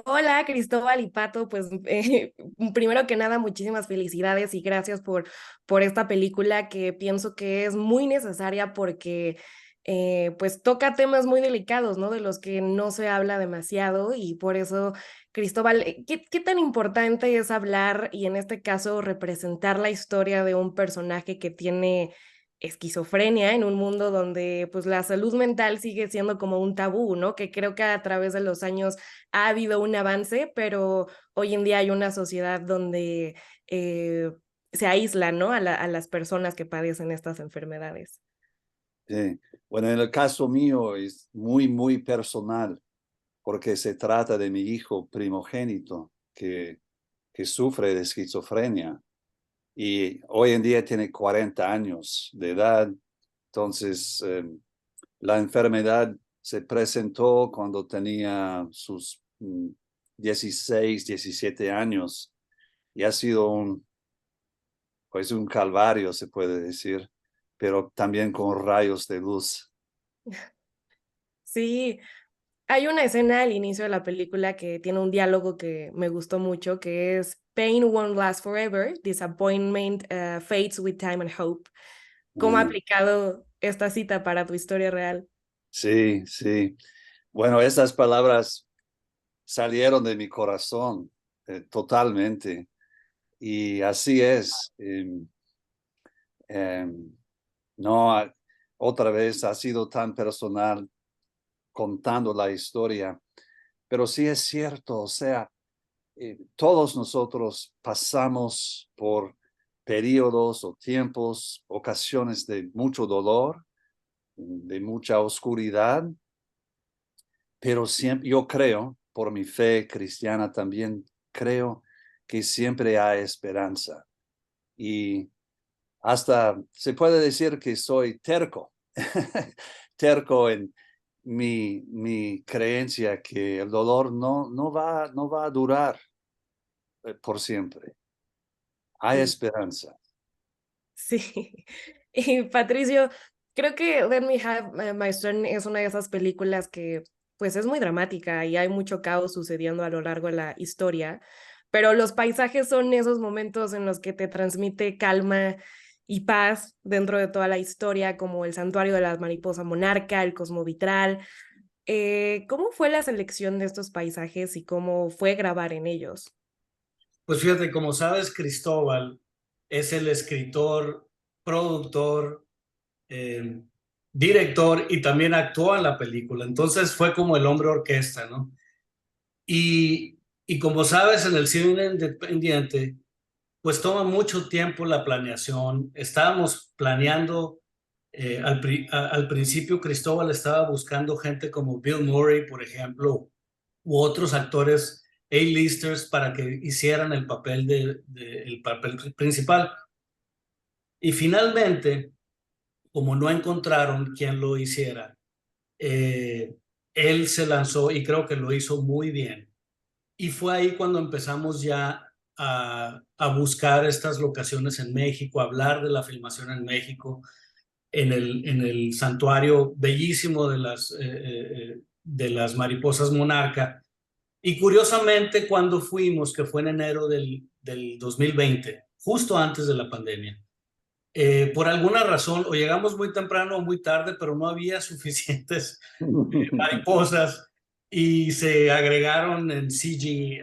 Hola Cristóbal y Pato, pues primero que nada muchísimas felicidades y gracias por esta película que pienso que es muy necesaria porque pues toca temas muy delicados, ¿no? De los que no se habla demasiado y por eso, Cristóbal, ¿qué tan importante es hablar y en este caso representar la historia de un personaje que tiene esquizofrenia en un mundo donde pues la salud mental sigue siendo como un tabú, ¿no? Que creo que a través de los años ha habido un avance, pero hoy en día hay una sociedad donde eh, se aísla, ¿no? A las personas que padecen estas enfermedades. Sí. Bueno, en el caso mío es muy, muy personal, porque se trata de mi hijo primogénito que sufre de esquizofrenia y hoy en día tiene 40 años de edad. Entonces, la enfermedad se presentó cuando tenía sus 16, 17 años y ha sido pues un calvario, se puede decir, pero también con rayos de luz. Sí, hay una escena al inicio de la película que tiene un diálogo que me gustó mucho, que es Pain won't last forever, disappointment fades with time and hope. ¿Cómo ha Ah, aplicado esta cita para tu historia real? sí, sí. Bueno, estas palabras salieron de mi corazón totalmente. Y así es. No, otra vez ha sido tan personal contando la historia, pero sí es cierto, o sea, todos nosotros pasamos por periodos o tiempos, ocasiones de mucho dolor, de mucha oscuridad, pero siempre, yo creo, por mi fe cristiana también, creo que siempre hay esperanza. Y hasta se puede decir que soy terco, terco en mi creencia que el dolor no va a durar por siempre. Hay Sí. esperanza. Sí, y Patricio, creo que Let Me Have My Son es una de esas películas que pues es muy dramática y hay mucho caos sucediendo a lo largo de la historia, pero los paisajes son esos momentos en los que te transmite calma y paz dentro de toda la historia, como el santuario de la mariposa monarca, el cosmovitral. ¿Cómo fue la selección de estos paisajes y cómo fue grabar en ellos? Pues fíjate, como sabes, Cristóbal es el escritor, productor, eh, director y también actuó en la película. Entonces fue como el hombre orquesta, ¿no? Y como sabes, en el cine independiente, pues toma mucho tiempo la planeación. Estábamos planeando, al principio Cristóbal estaba buscando gente como Bill Murray, por ejemplo, u otros actores A-listers para que hicieran el papel el papel principal. Y finalmente, como no encontraron quien lo hiciera, eh, él se lanzó y creo que lo hizo muy bien. Y fue ahí cuando empezamos ya a buscar estas locaciones en México, a hablar de la filmación en México, en el santuario bellísimo de las mariposas monarca. Y curiosamente, cuando fuimos, que fue en enero del 2020, justo antes de la pandemia, por alguna razón, o llegamos muy temprano o muy tarde, pero no había suficientes mariposas y se agregaron en CG,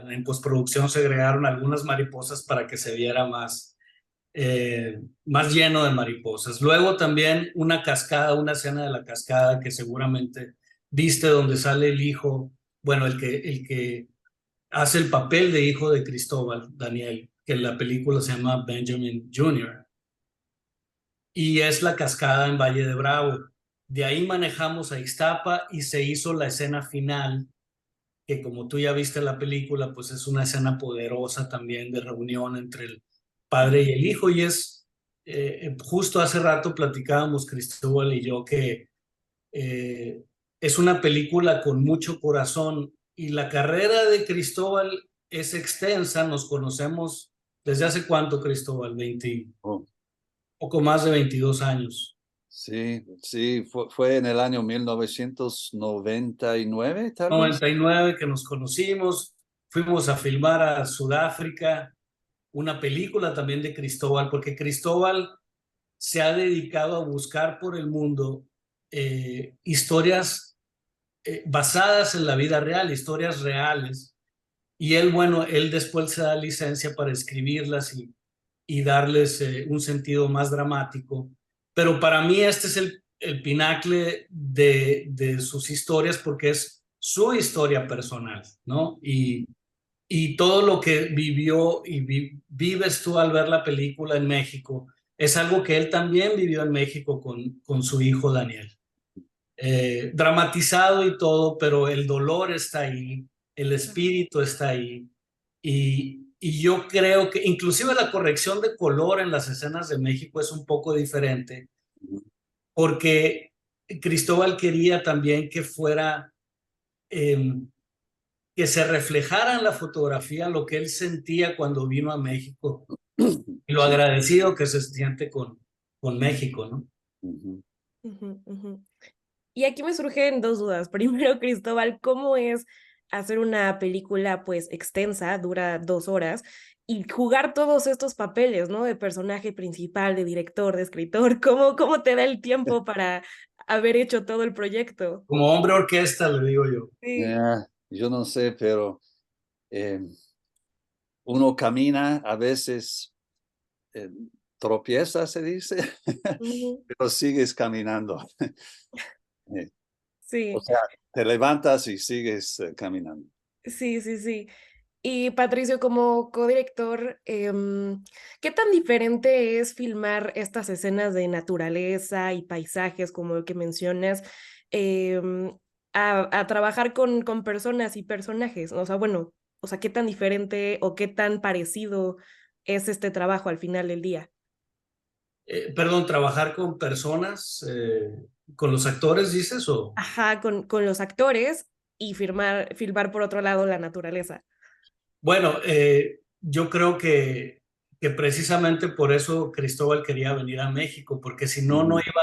en postproducción se agregaron algunas mariposas para que se viera más lleno de mariposas. Luego también una cascada, una escena de la cascada que seguramente viste donde sale el hijo, bueno, el que hace el papel de hijo de Cristóbal, Daniel, que en la película se llama Benjamin Jr. Y es la cascada en Valle de Bravo. De ahí manejamos a Ixtapa y se hizo la escena final, que como tú ya viste la película, pues es una escena poderosa también de reunión entre el padre y el hijo. Y justo hace rato platicábamos Cristóbal y yo que eh, es una película con mucho corazón y la carrera de Cristóbal es extensa. Nos conocemos desde hace cuánto, Cristóbal, 20, Oh, poco más de 22 años. Sí, sí, fue en el año 1999, tal vez. 99 que nos conocimos, fuimos a filmar a Sudáfrica, una película también de Cristóbal, porque Cristóbal se ha dedicado a buscar por el mundo historias basadas en la vida real, historias reales. Y él, bueno, él después se da licencia para escribirlas y darles un sentido más dramático. Pero para mí este es el pinacle de sus historias porque es su historia personal, ¿no? Y todo lo que vivió y vives tú al ver la película en México es algo que él también vivió en México con su hijo Daniel. Dramatizado y todo, pero el dolor está ahí, el espíritu está ahí. Y yo creo que inclusive la corrección de color en las escenas de México es un poco diferente, porque Cristóbal quería también que fuera, que se reflejara en la fotografía lo que él sentía cuando vino a México y lo Sí. agradecido que se siente con México, ¿no? Ujú. Ujú, ujú. Y aquí me surgen dos dudas. Primero, Cristóbal, ¿cómo es hacer una película pues extensa, dura 2 horas, y jugar todos estos papeles, ¿no? De personaje principal, de director, de escritor. ¿Cómo te da el tiempo para haber hecho todo el proyecto? Como hombre orquesta, le digo yo. Sí. Yo no sé, pero eh, uno camina, a veces eh, tropieza, se dice, Ujú. pero sigues caminando. Eh, o Sí, sea, te levantas y sigues caminando. sí, sí, sí. Y Patricio, como codirector, ¿qué tan diferente es filmar estas escenas de naturaleza y paisajes como el que mencionas, em, a trabajar con personas y personajes? O sea, bueno, o sea, ¿qué tan diferente o qué tan parecido es este trabajo al final del día? Perdón, trabajar con personas, con los actores, dices, o... Ajá, con los actores y filmar por otro lado la naturaleza. Bueno, yo creo que precisamente por eso Cristóbal quería venir a México, porque si no, no Ujú, iba,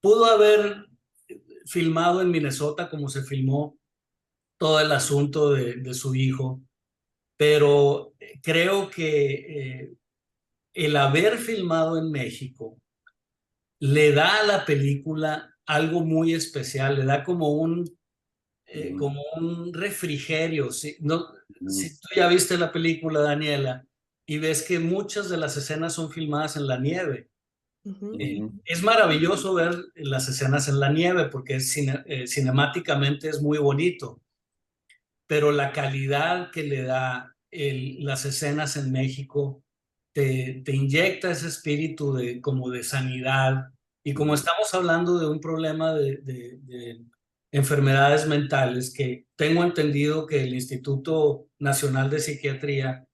pudo haber filmado en Minnesota como se filmó todo el asunto de su hijo, pero creo que el haber filmado en México le da a la película algo muy especial, le da ujú, como un refrigerio. ¿Sí? No, ujú, si tú ya viste la película, Daniela, y ves que muchas de las escenas son filmadas en la nieve. Ujú, ujú, Es maravilloso ver las escenas en la nieve porque cinemáticamente es muy bonito, pero la calidad que le da las escenas en México te inyecta ese espíritu como de sanidad. Y como ujú, estamos hablando de un problema de enfermedades mentales, que tengo entendido que el Instituto Nacional de Psiquiatría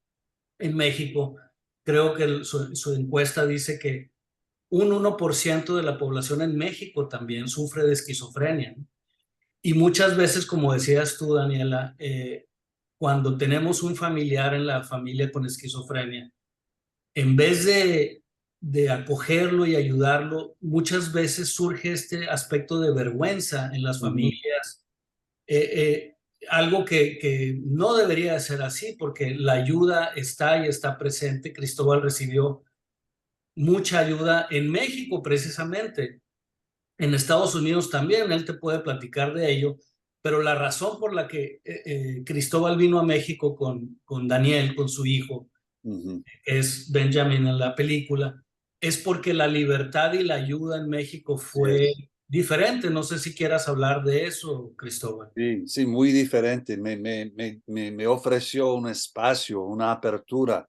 en México, creo que su encuesta dice que un 1% de la población en México también sufre de esquizofrenia, ¿no? Y muchas veces, como decías tú, Daniela, cuando tenemos un familiar en la familia con esquizofrenia, en vez de acogerlo y ayudarlo, muchas veces surge este aspecto de vergüenza en las ujú. familias, algo que no debería de ser así, porque la ayuda está y está presente. Cristóbal recibió mucha ayuda en México precisamente, en Estados Unidos también, él te puede platicar de ello, pero la razón por la que Cristóbal vino a México con Daniel, con su hijo, Ujú. es Benjamin en la película, es porque la libertad y la ayuda en México Así fue es. diferente. No sé si quieras hablar de eso, Cristóbal. Sí, sí, muy diferente. Me ofreció un espacio, una apertura.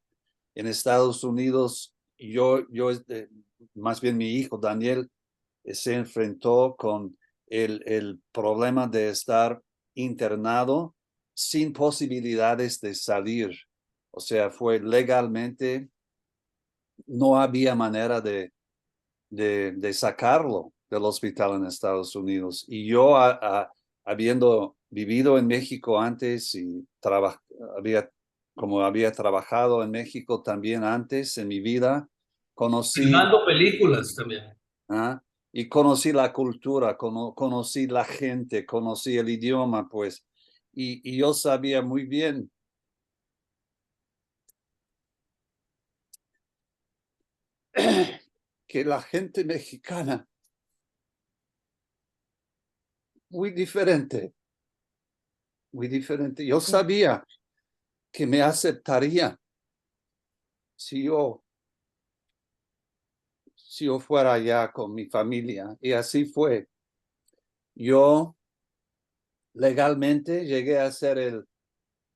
En Estados Unidos, más bien mi hijo Daniel, se enfrentó con el problema de estar internado sin posibilidades de salir. O sea, fue legalmente, no había manera de sacarlo del hospital en Estados Unidos. Y yo, habiendo vivido en México antes y como había trabajado en México también antes en mi vida, conocí, Filmando películas también. ¿ah? y conocí la cultura, conocí la gente, conocí el idioma, pues, y yo sabía muy bien que la gente mexicana, muy diferente, muy diferente. Yo sabía que me aceptaría si yo fuera allá con mi familia, y así fue. Yo legalmente llegué a ser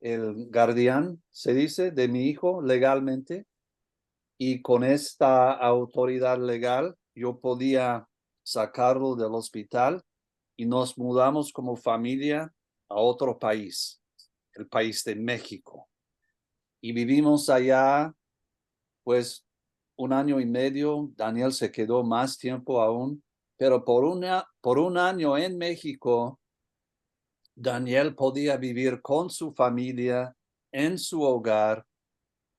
el guardián, se dice, de mi hijo legalmente, y con esta autoridad legal yo podía sacarlo del hospital y nos mudamos como familia a otro país, el país de México. Y vivimos allá, pues, 1 año y medio. Daniel se quedó más tiempo aún, pero por un año en México, Daniel podía vivir con su familia en su hogar.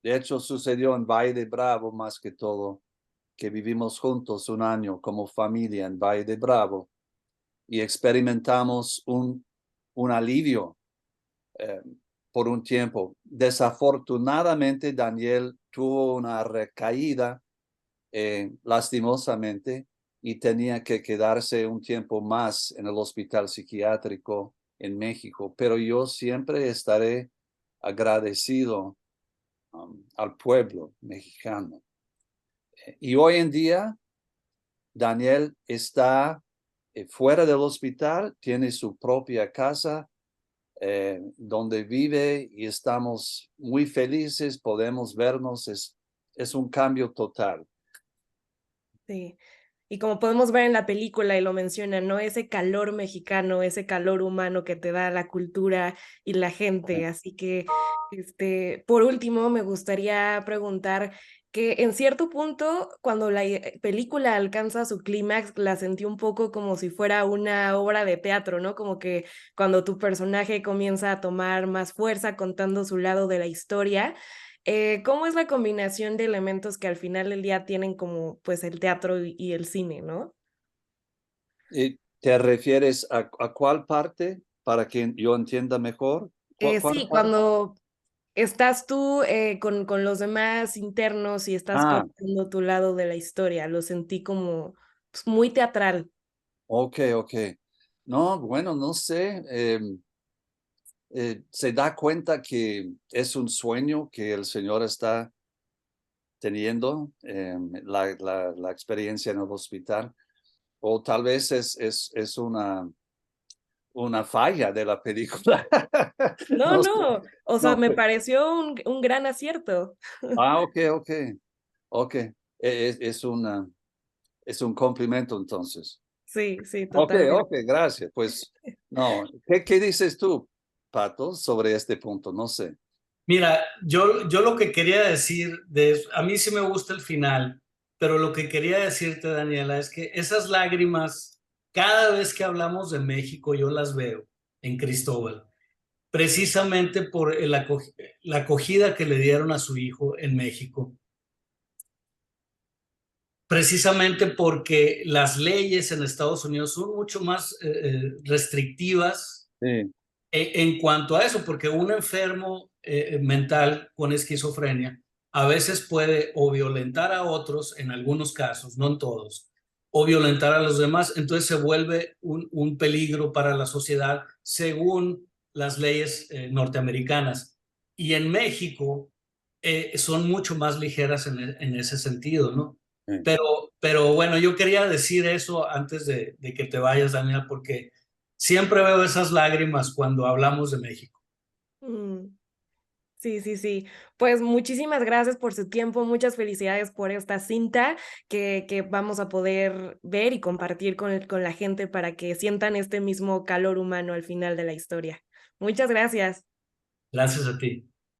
De hecho, sucedió en Valle de Bravo más que todo, que vivimos juntos 1 año como familia en Valle de Bravo y experimentamos un alivio por un tiempo. Desafortunadamente, Daniel tuvo una recaída, lastimosamente, y tenía que quedarse un tiempo más en el hospital psiquiátrico en México, pero yo siempre estaré agradecido al pueblo mexicano. Y hoy en día, Daniel está fuera del hospital, tiene su propia casa donde vive y estamos muy felices, podemos vernos, es un cambio total. Sí. Y como podemos ver en la película y lo mencionan, ¿no? Ese calor mexicano, ese calor humano que te da la cultura y la gente. Así que, por último, me gustaría preguntar que en cierto punto, cuando la película alcanza su clímax, la sentí un poco como si fuera una obra de teatro, ¿no? Como que cuando tu personaje comienza a tomar más fuerza contando su lado de la historia. ¿Cómo es la combinación de elementos que al final del día tienen como pues el teatro y el cine, ¿no? ¿Te refieres a cuál parte para que yo entienda mejor? ¿Cuál Sí, parte? cuando estás tú con los demás internos y estás Ah, contando tu lado de la historia, lo sentí como pues, muy teatral. ok, ok. No, bueno, no sé. Se da cuenta que es un sueño que el Señor está teniendo, la experiencia en el hospital, o tal vez es una falla de la película. No, No sé. no, o sea, No, me pareció un gran acierto. ok, ok, ok. Es un complemento entonces. Sí, sí, Ok, ok, totalmente. gracias. Pues no, ¿qué dices tú, Pato, sobre este punto? No sé. Mira, yo lo que quería decir, a mí sí me gusta el final, pero lo que quería decirte, Daniela, es que esas lágrimas, cada vez que hablamos de México, yo las veo en Cristóbal, precisamente por la acogida que le dieron a su hijo en México, precisamente porque las leyes en Estados Unidos son mucho más restrictivas Sí, en cuanto a eso, porque un enfermo mental con esquizofrenia a veces puede o violentar a otros, en algunos casos, no en todos, o violentar a los demás, entonces se vuelve un peligro para la sociedad según las leyes norteamericanas. Y en México son mucho más ligeras en ese sentido, ¿no? sí. Pero bueno, yo quería decir eso antes de que te vayas, Daniel, porque siempre veo esas lágrimas cuando hablamos de México. Mm. Sí, sí, sí. Pues muchísimas gracias por su tiempo, muchas felicidades por esta cinta que vamos a poder ver y compartir con la gente para que sientan este mismo calor humano al final de la historia. Muchas gracias. Gracias a ti.